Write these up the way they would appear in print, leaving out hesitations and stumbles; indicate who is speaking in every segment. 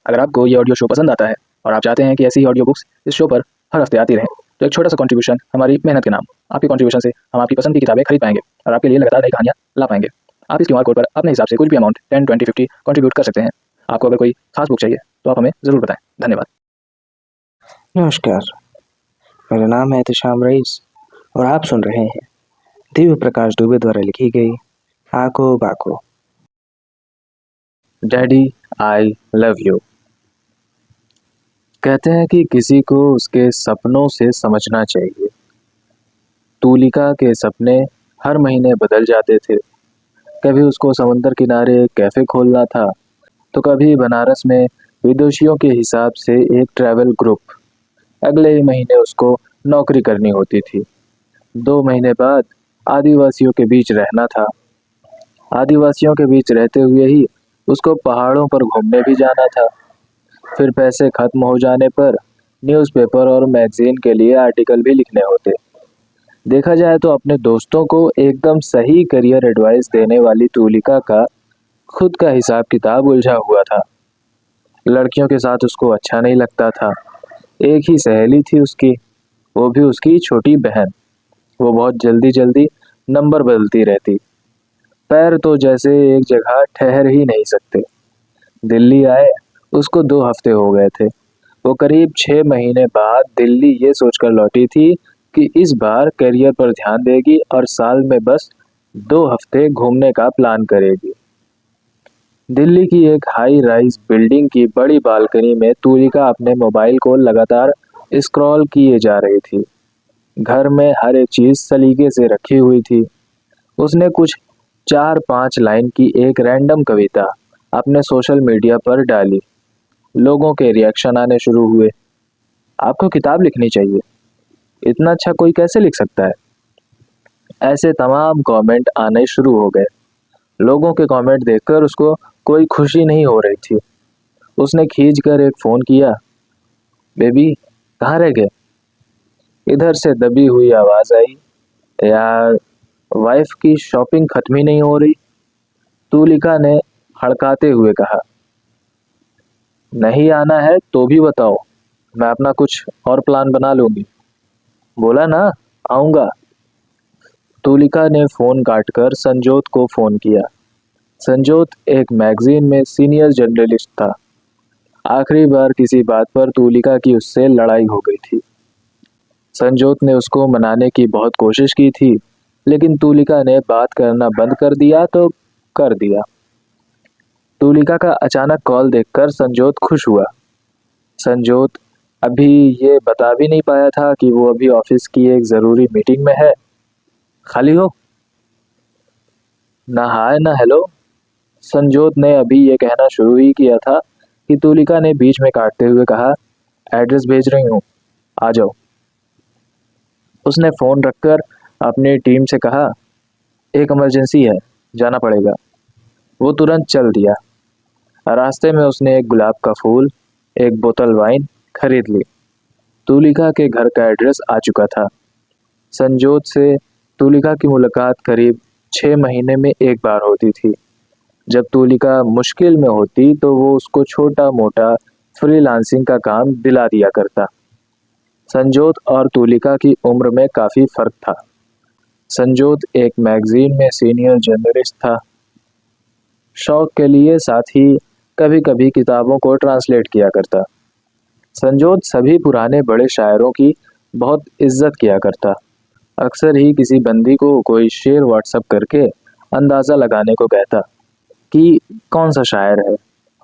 Speaker 1: अगर आपको ये ऑडियो शो पसंद आता है और आप चाहते हैं कि ऐसी ही ऑडियो बुक्स इस शो पर हर हफ्ते आती रहें, तो एक छोटा सा कंट्रीब्यूशन हमारी मेहनत के नाम। आपकी कंट्रीब्यूशन से हम आपकी पसंद की किताबें खरीद पाएंगे और आपके लिए लगातार नई कहानियाँ ला पाएंगे। आप इस क्यूआर कोड पर अपने हिसाब से कुछ भी अमाउंट 10, 20, 50 कंट्रीब्यूट कर सकते हैं। आपको अगर कोई खास बुक चाहिए तो आप हमें ज़रूर बताएं। धन्यवाद।
Speaker 2: नमस्कार, मेरा नाम है एहतेशाम रईस और आप सुन रहे हैं दिव्य प्रकाश दुबे द्वारा लिखी गई आको बाको।
Speaker 3: Daddy I love you. कहते हैं कि किसी को उसके सपनों से समझना चाहिए। तुलिका के सपने हर महीने बदल जाते थे। कभी उसको समुंदर किनारे एक कैफे खोलना था, तो कभी बनारस में विदेशियों के हिसाब से एक ट्रैवल ग्रुप। अगले ही महीने उसको नौकरी करनी होती थी। 2 महीने बाद आदिवासियों के बीच रहना था। आदिवासियों के बीच रहते हुए ही उसको पहाड़ों पर घूमने भी जाना था। फिर पैसे खत्म हो जाने पर न्यूज़पेपर और मैगजीन के लिए आर्टिकल भी लिखने होते। देखा जाए तो अपने दोस्तों को एकदम सही करियर एडवाइस देने वाली तुलिका का खुद का हिसाब किताब उलझा हुआ था। लड़कियों के साथ उसको अच्छा नहीं लगता था। एक ही सहेली थी उसकी, वो भी उसकी छोटी बहन। वो बहुत जल्दी जल्दी नंबर बदलती रहती। पैर तो जैसे एक जगह ठहर ही नहीं सकते। दिल्ली आए उसको 2 हफ्ते हो गए थे। वो करीब 6 महीने बाद दिल्ली ये सोचकर लौटी थी कि इस बार करियर पर ध्यान देगी और साल में बस 2 हफ्ते घूमने का प्लान करेगी। दिल्ली की एक हाई राइज बिल्डिंग की बड़ी बालकनी में तुलिका अपने मोबाइल को लगातार स्क्रॉल किए जा रही थी। घर में हर एक चीज सलीके से रखी हुई थी। उसने कुछ 4-5 लाइन की एक रैंडम कविता अपने सोशल मीडिया पर डाली। लोगों के रिएक्शन आने शुरू हुए। आपको किताब लिखनी चाहिए, इतना अच्छा कोई कैसे लिख सकता है? ऐसे तमाम कमेंट आने शुरू हो गए। लोगों के कमेंट देखकर उसको कोई खुशी नहीं हो रही थी। उसने खींच कर एक फोन किया। बेबी, कहाँ रह गए? इधर से दबी हुई आवाज आई, यार, वाइफ की शॉपिंग खत्म ही नहीं हो रही। तुलिका ने हड़काते हुए कहा, नहीं आना है तो भी बताओ, मैं अपना कुछ और प्लान बना लूंगी। बोला ना, आऊंगा। तुलिका ने फोन काटकर संजोत को फोन किया। संजोत एक मैगजीन में सीनियर जर्नलिस्ट था। आखिरी बार किसी बात पर तुलिका की उससे लड़ाई हो गई थी। संजोत ने उसको मनाने की बहुत कोशिश की थी, लेकिन तुलिका ने बात करना बंद कर दिया तो कर दिया। तुलिका का अचानक कॉल देखकर संजोत खुश हुआ। संजोत अभी ये बता भी नहीं पाया था कि वो अभी ऑफिस की एक जरूरी मीटिंग में है। खाली हो? ना हाय ना हेलो। संजोत ने अभी ये कहना शुरू ही किया था कि तुलिका ने बीच में काटते हुए कहा, एड्रेस भेज रही हूँ, आ जाओ। उसने फोन रखकर अपनी टीम से कहा, एक इमरजेंसी है, जाना पड़ेगा। वो तुरंत चल दिया। रास्ते में उसने एक गुलाब का फूल, एक बोतल वाइन खरीद ली। तुलिका के घर का एड्रेस आ चुका था। संजोत से तुलिका की मुलाकात करीब 6 महीने में एक बार होती थी। जब तुलिका मुश्किल में होती तो वो उसको छोटा मोटा फ्रीलांसिंग का काम दिला दिया करता। संजोत और तुलिका की उम्र में काफी फर्क था। संजोत एक मैगजीन में सीनियर जर्नलिस्ट था। शौक के लिए साथ ही कभी कभी किताबों को ट्रांसलेट किया करता। संजोत सभी पुराने बड़े शायरों की बहुत इज्जत किया करता। अक्सर ही किसी बंदी को कोई शेर व्हाट्सएप करके अंदाजा लगाने को कहता कि कौन सा शायर है,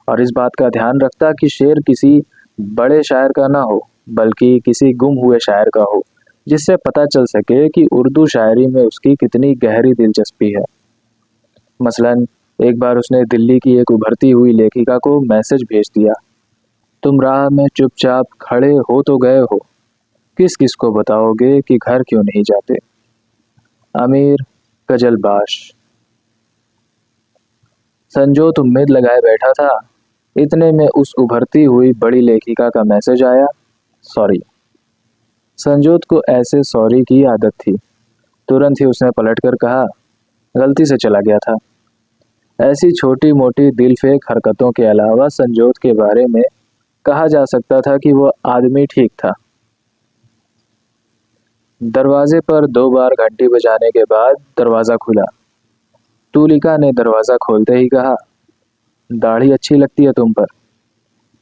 Speaker 3: और इस बात का ध्यान रखता कि शेर किसी बड़े शायर का ना हो, बल्कि किसी गुम हुए शायर का हो, जिससे पता चल सके कि उर्दू शायरी में उसकी कितनी गहरी दिलचस्पी है। मसलन एक बार उसने दिल्ली की एक उभरती हुई लेखिका को मैसेज भेज दिया, तुम राह में चुपचाप खड़े हो तो गए हो, किस किस को बताओगे कि घर क्यों नहीं जाते? अमीर कजलबाश। संजोत उम्मीद लगाए बैठा था। इतने में उस उभरती हुई बड़ी लेखिका का मैसेज आया, सॉरी। संजोत को ऐसे सॉरी की आदत थी। तुरंत ही उसने पलट कर कहा, गलती से चला गया था। ऐसी छोटी मोटी दिलफेक हरकतों के अलावा संजोत के बारे में कहा जा सकता था कि वो आदमी ठीक था। दरवाजे पर 2 बार घंटी बजाने के बाद दरवाजा खुला। तुलिका ने दरवाजा खोलते ही कहा, दाढ़ी अच्छी लगती है तुम पर,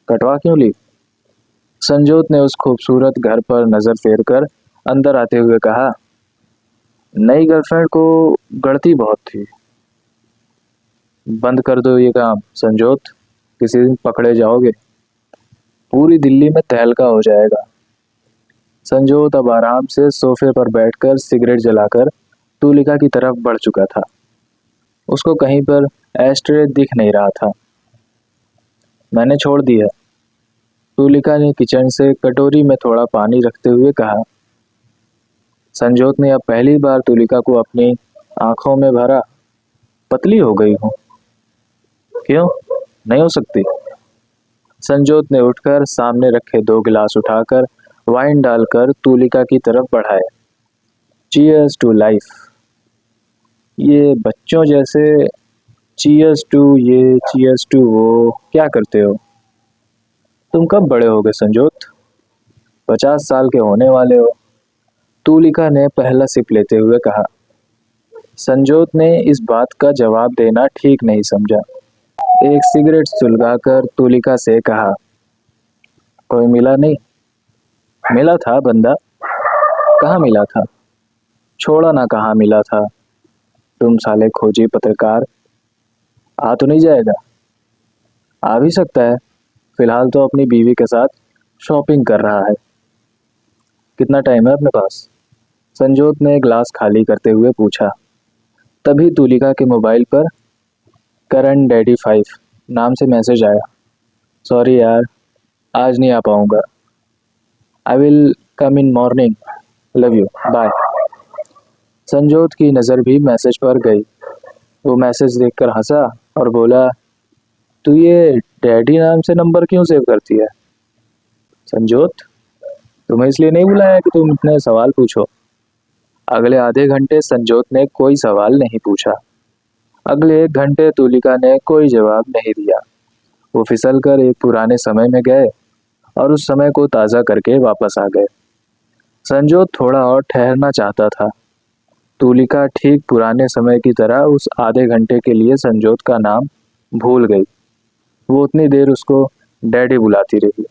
Speaker 3: कटवा क्यों ली? संजोत ने उस खूबसूरत घर पर नजर फेर कर अंदर आते हुए कहा, नई गर्लफ्रेंड को गढ़ती बहुत थी। बंद कर दो ये काम संजोत, किसी दिन पकड़े जाओगे, पूरी दिल्ली में तहलका हो जाएगा। संजोत अब आराम से सोफे पर बैठकर सिगरेट जलाकर तुलिका की तरफ बढ़ चुका था। उसको कहीं पर एस्ट्रे दिख नहीं रहा था। मैंने छोड़ दी है, तुलिका ने किचन से कटोरी में थोड़ा पानी रखते हुए कहा। संजोत ने अब पहली बार तुलिका को अपनी आंखों में भरा। पतली हो गई हूँ। क्यों नहीं हो सकती? संजोत ने उठकर सामने रखे 2 गिलास उठाकर वाइन डालकर तुलिका की तरफ बढ़ाए। Cheers to life. ये बच्चों जैसे चीयर्स टू ये चीयर्स टू वो क्या करते हो? तुम कब बड़े होगे संजोत? 50 साल के होने वाले हो, तुलिका ने पहला सिप लेते हुए कहा। संजोत ने इस बात का जवाब देना ठीक नहीं समझा। एक सिगरेट सुलगाकर तुलिका से कहा, कोई मिला नहीं? मिला था बंदा। कहाँ मिला था? छोड़ा ना, कहाँ मिला था? तुम साले खोजी पत्रकार। आ तो नहीं जाएगा? आ भी सकता है, फिलहाल तो अपनी बीवी के साथ शॉपिंग कर रहा है। कितना टाइम है अपने पास? संजोत ने ग्लास खाली करते हुए पूछा। तभी तुलिका के मोबाइल पर करण डैडी 5 नाम से मैसेज आया। सॉरी यार, आज नहीं आ पाऊंगा। I will come in morning, love you, bye. Sanjot की नज़र भी मैसेज पर गई। वो मैसेज देखकर हंसा और बोला, तू ये डैडी नाम से नंबर क्यों सेव करती है? संजोत, तुम्हें इसलिए नहीं बुलाया कि तुम इतने सवाल पूछो। अगले आधे घंटे संजोत ने कोई सवाल नहीं पूछा। अगले 1 घंटे तुलिका ने कोई जवाब नहीं दिया। वो फिसल कर एक पुराने समय में गए और उस समय को ताज़ा करके वापस आ गए। संजोत थोड़ा और ठहरना चाहता था। तुलिका ठीक पुराने समय की तरह उस आधे घंटे के लिए संजोत का नाम भूल गई। वो उतनी देर उसको डैडी बुलाती रही।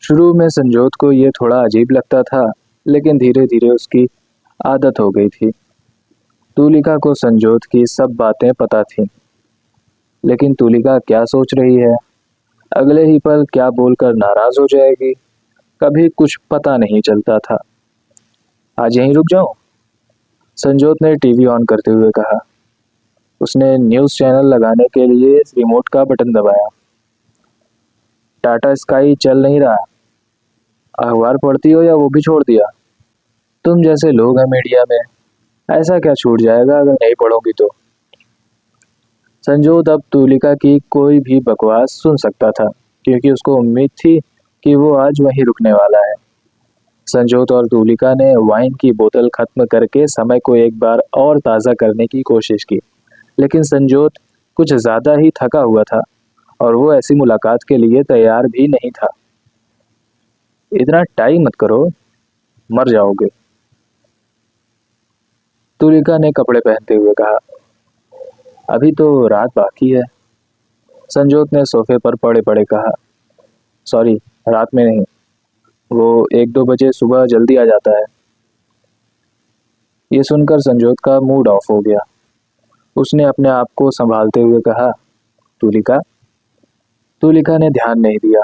Speaker 3: शुरू में संजोत को ये थोड़ा अजीब लगता था, लेकिन धीरे धीरे उसकी आदत हो गई थी। तुलिका को संजोत की सब बातें पता थीं, लेकिन तुलिका क्या सोच रही है, अगले ही पल क्या बोलकर नाराज हो जाएगी, कभी कुछ पता नहीं चलता था। आज यहीं रुक जाऊं? संजोत ने टीवी ऑन करते हुए कहा। उसने न्यूज़ चैनल लगाने के लिए रिमोट का बटन दबाया। टाटा स्काई चल नहीं रहा। अखबार पढ़ती हो या वो भी छोड़ दिया? तुम जैसे लोग हैं मीडिया में, ऐसा क्या छूट जाएगा अगर नहीं पढ़ोगी तो? संजोत अब तुलिका की कोई भी बकवास सुन सकता था, क्योंकि उसको उम्मीद थी कि वो आज वहीं रुकने वाला है। संजोत और तुलिका ने वाइन की बोतल खत्म करके समय को एक बार और ताज़ा करने की कोशिश की, लेकिन संजोत कुछ ज़्यादा ही थका हुआ था और वो ऐसी मुलाकात के लिए तैयार भी नहीं था। इतना टाइम मत करो, मर जाओगे, तुलिका ने कपड़े पहनते हुए कहा। अभी तो रात बाकी है, संजोत ने सोफे पर पड़े पड़े कहा। सॉरी, रात में नहीं, वो 1-2 बजे सुबह जल्दी आ जाता है। ये सुनकर संजोत का मूड ऑफ हो गया। उसने अपने आप को संभालते हुए कहा, तुलिका। तुलिका ने ध्यान नहीं दिया,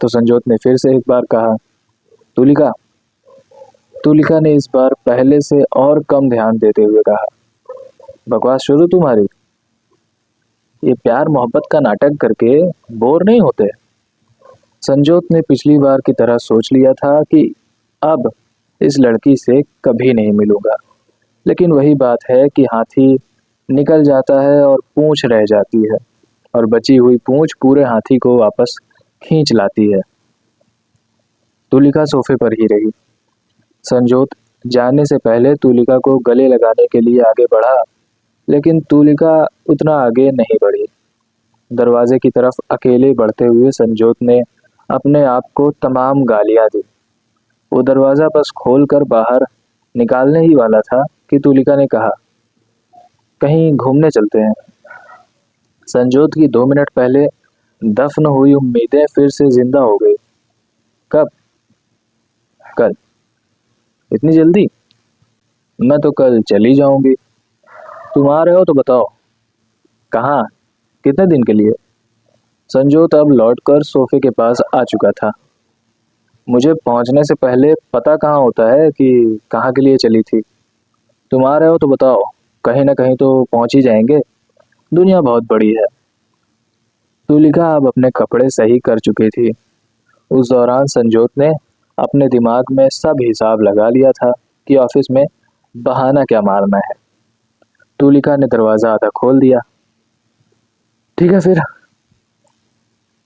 Speaker 3: तो संजोत ने फिर से एक बार कहा, तुलिका। तुलिका ने इस बार पहले से और कम ध्यान देते हुए कहा, बकवास शुरू तुम्हारी। ये प्यार मोहब्बत का नाटक करके बोर नहीं होते? संजोत ने पिछली बार की तरह सोच लिया था कि अब इस लड़की से कभी नहीं मिलूंगा, लेकिन वही बात है कि हाथी निकल जाता है और पूंछ रह जाती है, और बची हुई पूंछ पूरे हाथी को वापस खींच लाती है। तुलिका सोफे पर ही रही। संजोत जाने से पहले तुलिका को गले लगाने के लिए आगे बढ़ा लेकिन तुलिका उतना आगे नहीं बढ़ी। दरवाजे की तरफ अकेले बढ़ते हुए संजोत ने अपने आप को तमाम गालियां दी। वो दरवाजा बस खोलकर बाहर निकालने ही वाला था कि तुलिका ने कहा, कहीं घूमने चलते हैं। संजोत की 2 मिनट पहले दफन हुई उम्मीदें फिर से जिंदा हो गई। कब? कल। इतनी जल्दी? मैं तो कल चली जाऊंगी। तुम आ रहे हो तो बताओ कहाँ, कितने दिन के लिए? संजोत अब लौटकर सोफे के पास आ चुका था। मुझे पहुंचने से पहले पता कहाँ होता है कि कहाँ के लिए चली थी। तुम आ रहे हो तो बताओ, कहीं ना कहीं तो पहुंच ही जाएंगे। दुनिया बहुत बड़ी है। तुलिका अब अपने कपड़े सही कर चुकी थी। उस दौरान संजोत ने अपने दिमाग में सब हिसाब लगा लिया था कि ऑफिस में बहाना क्या मारना है। तुलिका ने दरवाजा आधा खोल दिया। ठीक है फिर।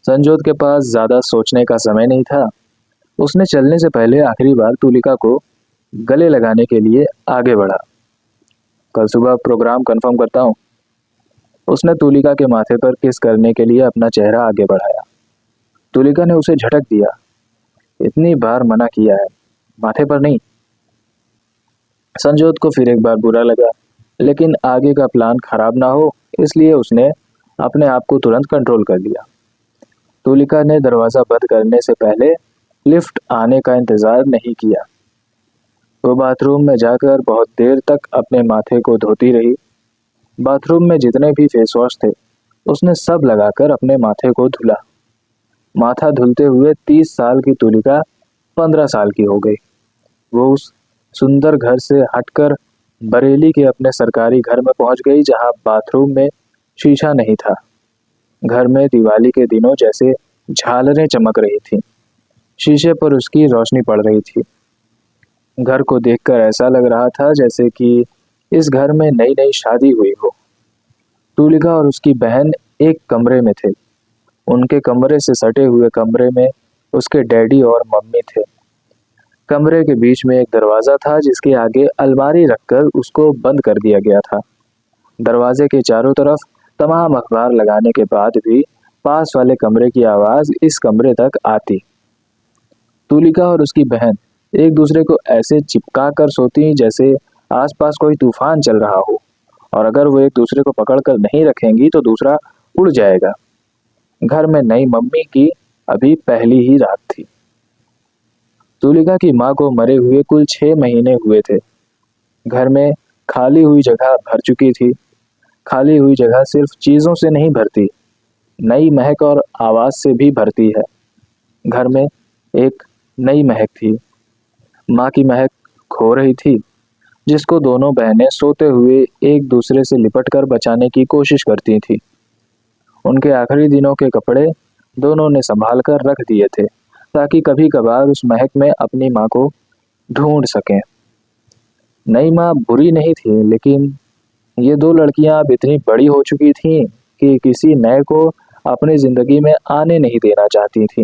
Speaker 3: संजोत के पास ज्यादा सोचने का समय नहीं था। उसने चलने से पहले आखिरी बार तुलिका को गले लगाने के लिए आगे बढ़ा। कल सुबह प्रोग्राम कंफर्म करता हूँ। उसने तुलिका के माथे पर किस करने के लिए अपना चेहरा आगे बढ़ाया। तुलिका ने उसे झटक दिया। इतनी बार मना किया है, माथे पर नहीं। संजोत को फिर एक बार बुरा लगा, लेकिन आगे का प्लान खराब ना हो इसलिए उसने अपने आप को तुरंत कंट्रोल कर लिया। तुलिका ने दरवाजा बंद करने से पहले लिफ्ट आने का इंतजार नहीं किया। वो बाथरूम में जाकर बहुत देर तक अपने माथे को धोती रही। बाथरूम में जितने भी फेस वॉश थे उसने सब लगाकर अपने माथे को धुला। माथा धुलते हुए 30 साल की तुलिका 15 साल की हो गई। वो उस सुंदर घर से हटकर बरेली के अपने सरकारी घर में पहुंच गई जहां बाथरूम में शीशा नहीं था। घर में दिवाली के दिनों जैसे झालरें चमक रही थी। शीशे पर उसकी रोशनी पड़ रही थी। घर को देखकर ऐसा लग रहा था जैसे कि इस घर में नई नई शादी हुई हो। तुलिका और उसकी बहन एक कमरे में थे। उनके कमरे से सटे हुए कमरे में उसके डैडी और मम्मी थे। कमरे के बीच में एक दरवाजा था जिसके आगे अलमारी रखकर उसको बंद कर दिया गया था। दरवाजे के चारों तरफ तमाम अखबार लगाने के बाद भी पास वाले कमरे की आवाज इस कमरे तक आती। तुलिका और उसकी बहन एक दूसरे को ऐसे चिपका कर सोती जैसे आसपास कोई तूफान चल रहा हो, और अगर वो एक दूसरे को पकड़कर नहीं रखेंगी तो दूसरा उड़ जाएगा। घर में नई मम्मी की अभी पहली ही रात थी। तुलिका की माँ को मरे हुए कुल 6 महीने हुए थे। घर में खाली हुई जगह भर चुकी थी। खाली हुई जगह सिर्फ चीजों से नहीं भरती, नई महक और आवाज से भी भरती है। घर में एक नई महक थी। माँ की महक खो रही थी, जिसको दोनों बहनें सोते हुए एक दूसरे से लिपट कर बचाने की कोशिश करती थी। उनके आखिरी दिनों के कपड़े दोनों ने संभाल कर रख दिए थे ताकि कभी कभार उस महक में अपनी माँ को ढूंढ सकें। नई माँ बुरी नहीं थी, लेकिन ये दो लड़कियां अब इतनी बड़ी हो चुकी थीं कि किसी नए को अपनी जिंदगी में आने नहीं देना चाहती थीं।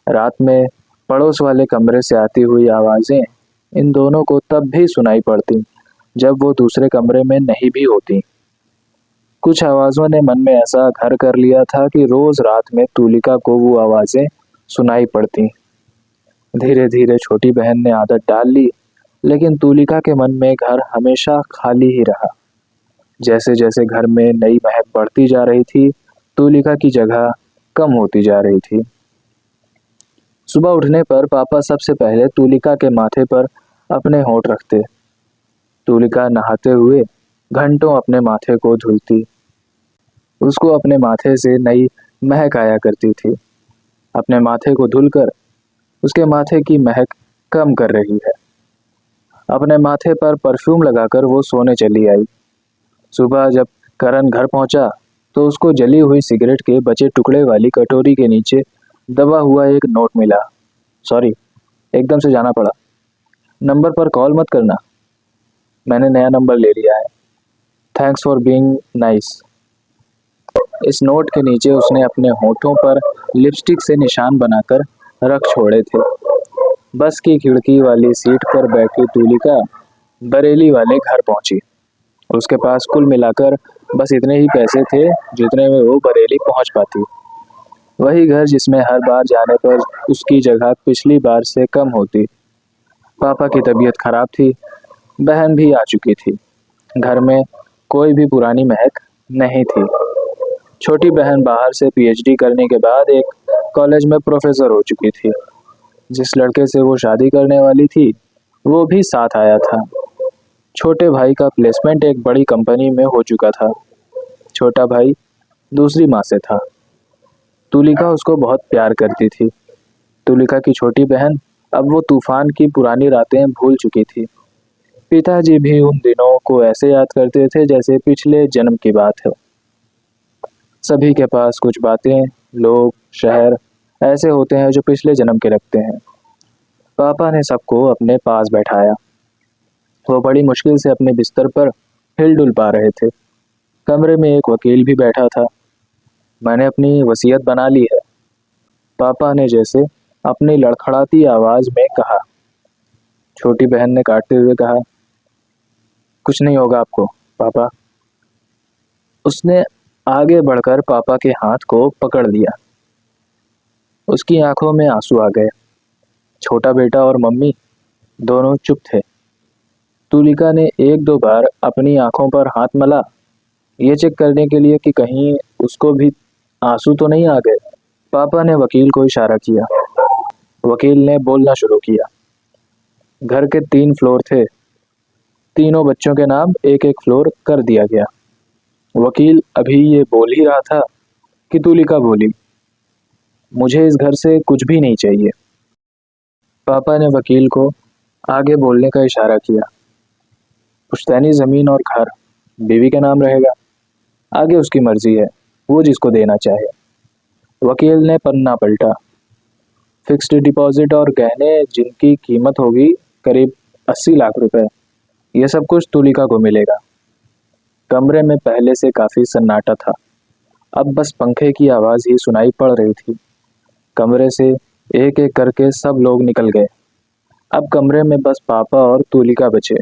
Speaker 3: रात में पड़ोस वाले कमरे से आती हुई आवाजें इन दोनों को तब भी सुनाई पड़ती जब वो दूसरे कमरे में नहीं भी होती। कुछ आवाजों ने मन में ऐसा घर कर लिया था कि रोज रात में तुलिका को वो आवाजें सुनाई पड़ती। धीरे धीरे छोटी बहन ने आदत डाल ली, लेकिन तुलिका के मन में घर हमेशा खाली ही रहा। जैसे जैसे घर में नई महक बढ़ती जा रही थी, तुलिका की जगह कम होती जा रही थी। सुबह उठने पर पापा सबसे पहले तुलिका के माथे पर अपने होंठ रखते। तुलिका नहाते हुए घंटों अपने माथे को धुलती। उसको अपने माथे से नई महक आया करती थी। अपने माथे को धुलकर उसके माथे की महक कम कर रही है। अपने माथे पर परफ्यूम लगाकर वो सोने चली आई। सुबह जब करण घर पहुंचा तो उसको जली हुई सिगरेट के बचे टुकड़े वाली कटोरी के नीचे दबा हुआ एक नोट मिला। सॉरी, एकदम से जाना पड़ा। नंबर पर कॉल मत करना, मैंने नया नंबर ले लिया है। Thanks for being nice. इस नोट के नीचे उसने अपने होठों पर लिपस्टिक से निशान बनाकर रख छोड़े थे। बस की खिड़की वाली सीट पर बैठी तुलिका बरेली वाले घर पहुंची। उसके पास कुल मिलाकर बस इतने ही पैसे थे जितने में वो बरेली पहुंच पाती। वही घर जिसमें हर बार जाने पर उसकी जगह पिछली बार से कम होती। पापा की तबीयत खराब थी, बहन भी आ चुकी थी। घर में कोई भी पुरानी महक नहीं थी। छोटी बहन बाहर से पीएचडी करने के बाद एक कॉलेज में प्रोफेसर हो चुकी थी। जिस लड़के से वो शादी करने वाली थी वो भी साथ आया था। छोटे भाई का प्लेसमेंट एक बड़ी कंपनी में हो चुका था। छोटा भाई दूसरी माँ से था। तुलिका उसको बहुत प्यार करती थी। तुलिका की छोटी बहन अब वो तूफान की पुरानी रातें भूल चुकी थी। पिताजी भी उन दिनों को ऐसे याद करते थे जैसे पिछले जन्म की बात है। सभी के पास कुछ बातें, लोग, शहर ऐसे होते हैं जो पिछले जन्म के लगते हैं। पापा ने सबको अपने पास बैठाया। वो बड़ी मुश्किल से अपने बिस्तर पर हिल-डुल पा रहे थे। कमरे में एक वकील भी बैठा था। मैंने अपनी वसीयत बना ली है, पापा ने जैसे अपनी लड़खड़ाती आवाज में कहा। छोटी बहन ने काटते हुए कहा, कुछ नहीं होगा आपको पापा। उसने आगे बढ़कर पापा के हाथ को पकड़ लिया। उसकी आंखों में आंसू आ गए। छोटा बेटा और मम्मी दोनों चुप थे। तुलिका ने एक दो बार अपनी आंखों पर हाथ मला, ये चेक करने के लिए कि कहीं उसको भी आंसू तो नहीं आ गए। पापा ने वकील को इशारा किया। वकील ने बोलना शुरू किया। घर के 3 फ्लोर थे। तीनों बच्चों के नाम एक एक फ्लोर कर दिया गया। वकील अभी ये बोल ही रहा था कि तुलिका बोली, मुझे इस घर से कुछ भी नहीं चाहिए। पापा ने वकील को आगे बोलने का इशारा किया। पुश्तैनी जमीन और घर बीवी के नाम रहेगा, आगे उसकी मर्जी है, वो जिसको देना चाहे। वकील ने पन्ना पलटा। फिक्स्ड डिपॉजिट और गहने जिनकी कीमत होगी करीब 80 लाख रुपए, ये सब कुछ तुलिका को मिलेगा। कमरे में पहले से काफी सन्नाटा था। अब बस पंखे की आवाज ही सुनाई पड़ रही थी। कमरे से एक एक करके सब लोग निकल गए। अब कमरे में बस पापा और तुलिका बचे।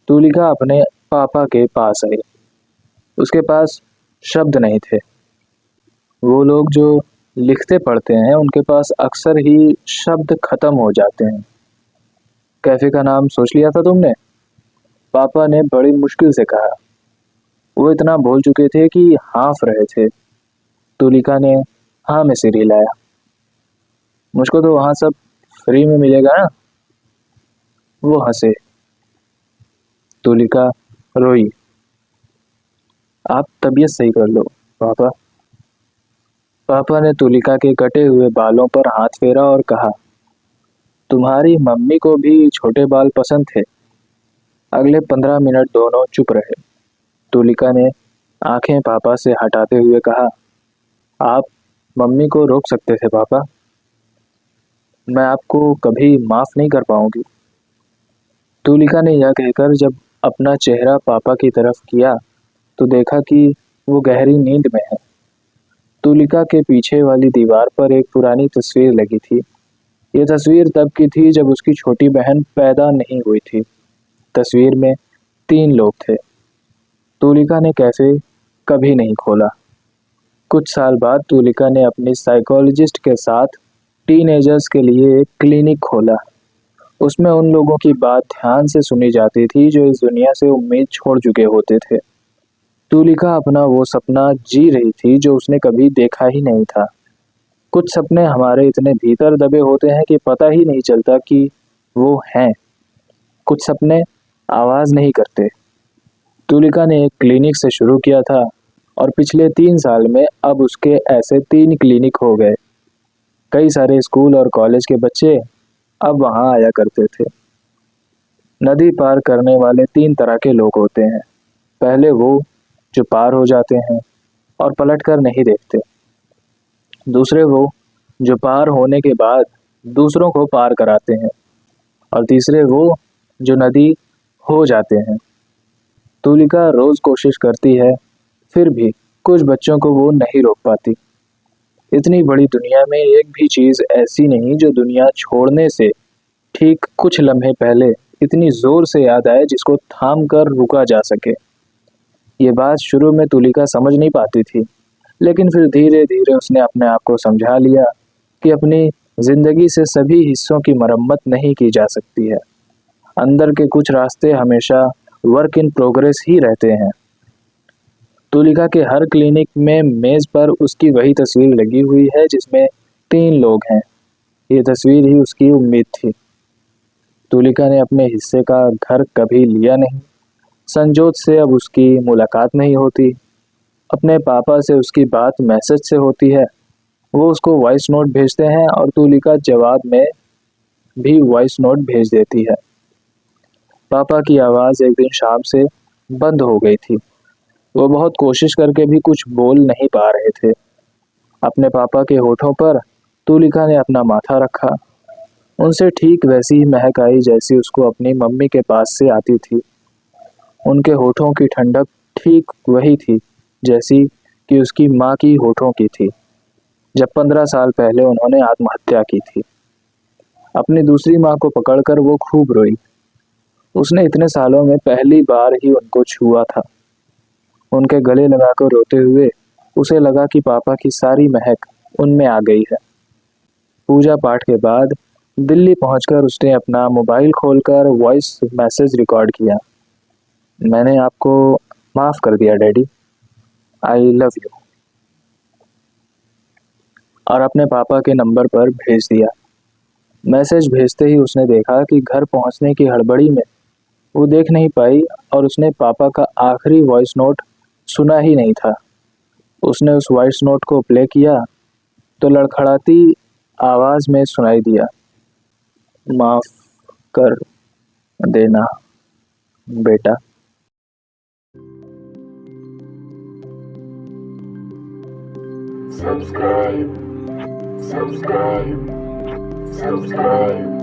Speaker 3: तुलिका अपने पापा के पास आई। उसके पास शब्द नहीं थे। वो लोग जो लिखते पढ़ते हैं उनके पास अक्सर ही शब्द खत्म हो जाते हैं। कैफे का नाम सोच लिया था तुमने? पापा ने बड़ी मुश्किल से कहा। वो इतना बोल चुके थे कि हाँफ रहे थे। तुलिका ने हाँ में सिर हिलाया। मुझको तो वहां सब फ्री में मिलेगा ना? वो हंसे। तुलिका रोई। आप तबीयत सही कर लो पापा। पापा ने तुलिका के कटे हुए बालों पर हाथ फेरा और कहा, तुम्हारी मम्मी को भी छोटे बाल पसंद थे। अगले 15 मिनट दोनों चुप रहे। तुलिका ने आंखें पापा से हटाते हुए कहा, आप मम्मी को रोक सकते थे पापा, मैं आपको कभी माफ नहीं कर पाऊंगी। तुलिका ने यह कहकर जब अपना चेहरा पापा की तरफ किया तो देखा कि वो गहरी नींद में है। तुलिका के पीछे वाली दीवार पर एक पुरानी तस्वीर लगी थी। ये तस्वीर तब की थी जब उसकी छोटी बहन पैदा नहीं हुई थी। तस्वीर में 3 लोग थे। तुलिका ने कैफे कभी नहीं खोला। कुछ साल बाद तुलिका ने अपनी साइकोलॉजिस्ट के साथ टीनेजर्स के लिए एक क्लिनिक खोला। उसमें उन लोगों की बात ध्यान से सुनी जाती थी जो इस दुनिया से उम्मीद छोड़ चुके होते थे। तुलिका अपना वो सपना जी रही थी जो उसने कभी देखा ही नहीं था। कुछ सपने हमारे इतने भीतर दबे होते हैं कि पता ही नहीं चलता कि वो हैं। कुछ सपने आवाज नहीं करते। तुलिका ने एक क्लिनिक से शुरू किया था और पिछले 3 साल में अब उसके ऐसे 3 क्लिनिक हो गए। कई सारे स्कूल और कॉलेज के बच्चे अब वहां आया करते थे। नदी पार करने वाले 3 तरह के लोग होते हैं। पहले वो जो पार हो जाते हैं और पलट कर नहीं देखते। दूसरे वो जो पार होने के बाद दूसरों को पार कराते हैं। और तीसरे वो जो नदी हो जाते हैं। तुलिका रोज कोशिश करती है, फिर भी कुछ बच्चों को वो नहीं रोक पाती। इतनी बड़ी दुनिया में एक भी चीज ऐसी नहीं जो दुनिया छोड़ने से ठीक कुछ लम्हे पहले इतनी जोर से याद आए जिसको थाम कर रुका जा सके। ये बात शुरू में तुलिका समझ नहीं पाती थी, लेकिन फिर धीरे धीरे उसने अपने आप को समझा लिया कि अपनी जिंदगी से सभी हिस्सों की मरम्मत नहीं की जा सकती है। अंदर के कुछ रास्ते हमेशा वर्क इन प्रोग्रेस ही रहते हैं। तुलिका के हर क्लिनिक में मेज पर उसकी वही तस्वीर लगी हुई है जिसमें 3 लोग हैं। ये तस्वीर ही उसकी उम्मीद थी। तुलिका ने अपने हिस्से का घर कभी लिया नहीं। संजोत से अब उसकी मुलाकात नहीं होती। अपने पापा से उसकी बात मैसेज से होती है। वो उसको वॉइस नोट भेजते हैं और तुलिका जवाब में भी वॉइस नोट भेज देती है। पापा की आवाज़ एक दिन शाम से बंद हो गई थी। वो बहुत कोशिश करके भी कुछ बोल नहीं पा रहे थे। अपने पापा के होठों पर तुलिका ने अपना माथा रखा। उनसे ठीक वैसी ही महक आई जैसी उसको अपनी मम्मी के पास से आती थी। उनके होठों की ठंडक ठीक वही थी जैसी कि उसकी माँ की होठों की थी जब 15 साल पहले उन्होंने आत्महत्या की थी। अपनी दूसरी माँ को पकड़कर वो खूब रोई। उसने इतने सालों में पहली बार ही उनको छुआ था। उनके गले लगाकर रोते हुए उसे लगा कि पापा की सारी महक उनमें आ गई है। पूजा पाठ के बाद दिल्ली पहुंचकर उसने अपना मोबाइल खोलकर वॉइस मैसेज रिकॉर्ड किया। मैंने आपको माफ कर दिया डैडी, आई लव यू, और अपने पापा के नंबर पर भेज दिया। मैसेज भेजते ही उसने देखा कि घर पहुंचने की हड़बड़ी में वो देख नहीं पाई और उसने पापा का आखिरी वॉइस नोट सुना ही नहीं था। उसने उस वॉइस नोट को प्ले किया तो लड़खड़ाती आवाज में सुनाई दिया, माफ कर देना बेटा।
Speaker 4: Subscribe, subscribe, subscribe.